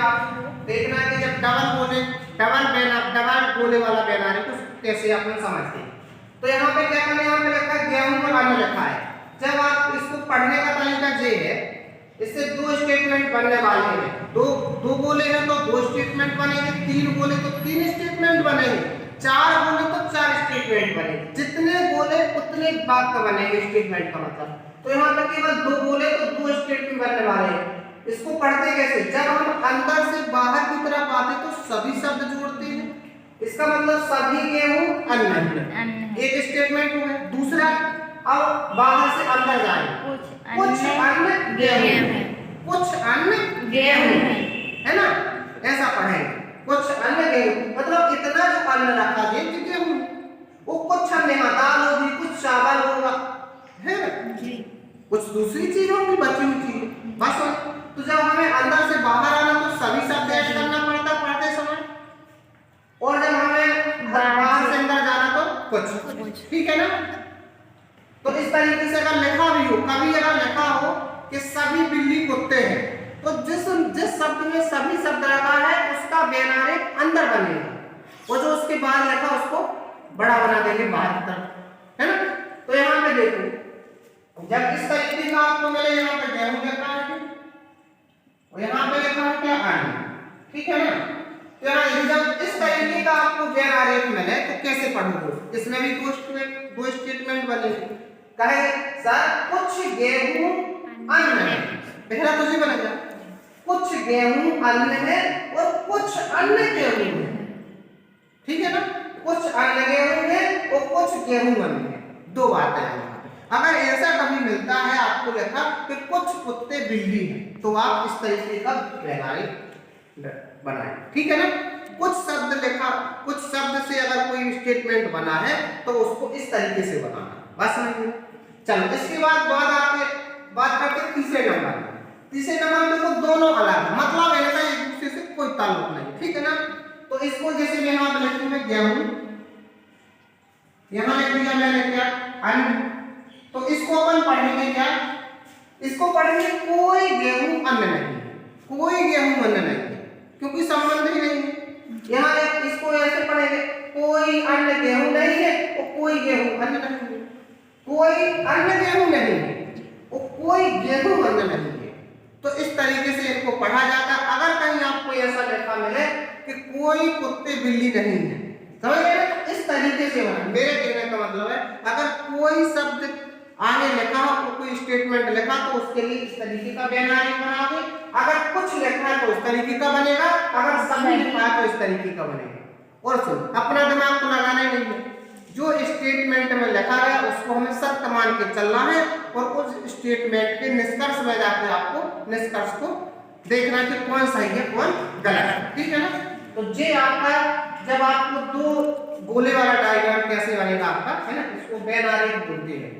आपको देखना है कि जब डबल गोले वाला बैन आरेख तो कैसे अपन समझते हैं। तो यहाँ पे क्या करना है, यहाँ पे लिखा है गेहूं और अन्न लिखा है। जब आप इसको पढ़ने का तरीका ये है, इससे दो स्टेटमेंट बनने वाले हैं। दो बोले हैं तो दो स्टेटमेंट बनेंगे, तीन बोले तो तीन स्टेटमेंट बनेंगे, चार बोले तो चार स्टेटमेंट बनेंगे। जितने बोले उतने वाक्य बनेंगे स्टेटमेंट का मतलब। तो यहाँ पे केवल दो बोले तो दो स्टेटमेंट बनने वाले हैं। इसको पढ़ते कैसे, जब हम अंदर से बाहर की तरफ आते तो सभी शब्द जोड़ते हैं। इसका मतलब सभी गेहूं अन्न एक स्टेटमेंट हो गया। दूसरा, अब बाहर से अंदर जाए, कुछ अन्न गेहूं, कुछ अन्न गेहूं है ना, ऐसा पढ़ेंगे। कुछ अन्न गेहूं मतलब इतना जो अन्न रखा है गेहूं, वो कुछ अन्न यहाँ दाल होगी, कुछ चावल होगा, है ना, कुछ दूसरी चीज होगी, बची हुई चीज बस। तो जब हमें अंदर से बाहर आना तो सभी शब्द ऐड करना पड़ता पढ़ते समय, और जब हमें बाहर से अंदर जाना तो कुछ, ठीक है ना। तो इस तरीके से अगर लिखा भी हो, कभी अगर लिखा हो कि सभी बिल्ली कुत्ते हैं, तो जिस शब्द में सभी शब्द रखा है उसका बैन आरेख अंदर बनेगा, और जो उसके बाहर लिखा उसको बड़ा बना देंगे बाहर की तरफ, है ना। तो यहाँ पे देखो, जब इस तरीके का आपको मिले, यहाँ पे गेहूं लिखा है और यहाँ पे लिखा है क्या अन्न, ठीक है ना। तो यहाँ जब इस तरीके का आपको बैन आरेख मिले तो कैसे पढ़ोगे, इसमें भी दो स्टेटमेंट बनेंगे। कहे सर कुछ गेहूं अन्न है, पहला तो ये बनेगा कुछ गेहूं अन्न है और कुछ अन्न गेहूं है, ठीक है ना। कुछ अन्न गेहूं है और कुछ गेहूं अन्न है, दो बातें हैं। अगर ऐसा कभी मिलता है आपको लिखा कि कुछ कुत्ते बिल्ली हैं, तो आप इस तरीके का बैन आरेख बनाएं, ठीक है ना। कुछ शब्द लिखा, कुछ शब्द से अगर कोई स्टेटमेंट बना है तो उसको इस तरीके से बनाना, बस नहीं। चलो इसके बाद आके बात करते हैं तीसरे नंबर में। तीसरे नंबर में देखो दोनों अलग है, मतलब इनका एक दूसरे से कोई ताल्लुक नहीं, ठीक है ना। तो इसको जैसे मैं यहाँ पे लिखूंगा गेहूं, यहाँ लिख दिया मैंने क्या अन्न, तो इसको अपन पढ़ेंगे क्या, इसको पढ़ेंगे कोई गेहूं अन्न नहीं, कोई गेहूं अन्न नहीं, क्योंकि संबंध ही नहीं है। यहाँ इसको ऐसे पढ़ेंगे कोई अन्न गेहूं नहीं है और कोई गेहूं अन्न नहीं है, कोई अन्न गेहूं नहीं है और कोई गेहूं अन्न नहीं है। तो इस तरीके से इनको पढ़ा जाता है। अगर कहीं आपको ऐसा लिखा मिले कि कोई कुत्ते बिल्ली नहीं है, समझ गए, इस तरीके से बना। मेरे कहने का मतलब है अगर कोई शब्द आगे लिखा हो, कोई स्टेटमेंट लिखा तो उसके लिए इस तरीके का बैन आरेख बनाओगे। अगर कुछ लिखा है तो इस तरीके का बनेगा, अगर सभी लिखा है तो इस तरीके का बनेगा। और सुन, अपना दिमाग को लगाना ही नहीं है, जो स्टेटमेंट में लिखा है उसको हमें सत्य मान के चलना है, और उस स्टेटमेंट के निष्कर्ष में जाकर आपको निष्कर्ष को देखना कि कौन सही है कौन गलत है, ठीक है ना। तो ये आपका, जब आपको दो गोले वाला डायग्राम कैसे बनेगा आपका, है ना, इसको बैन आरेख बोलते हैं।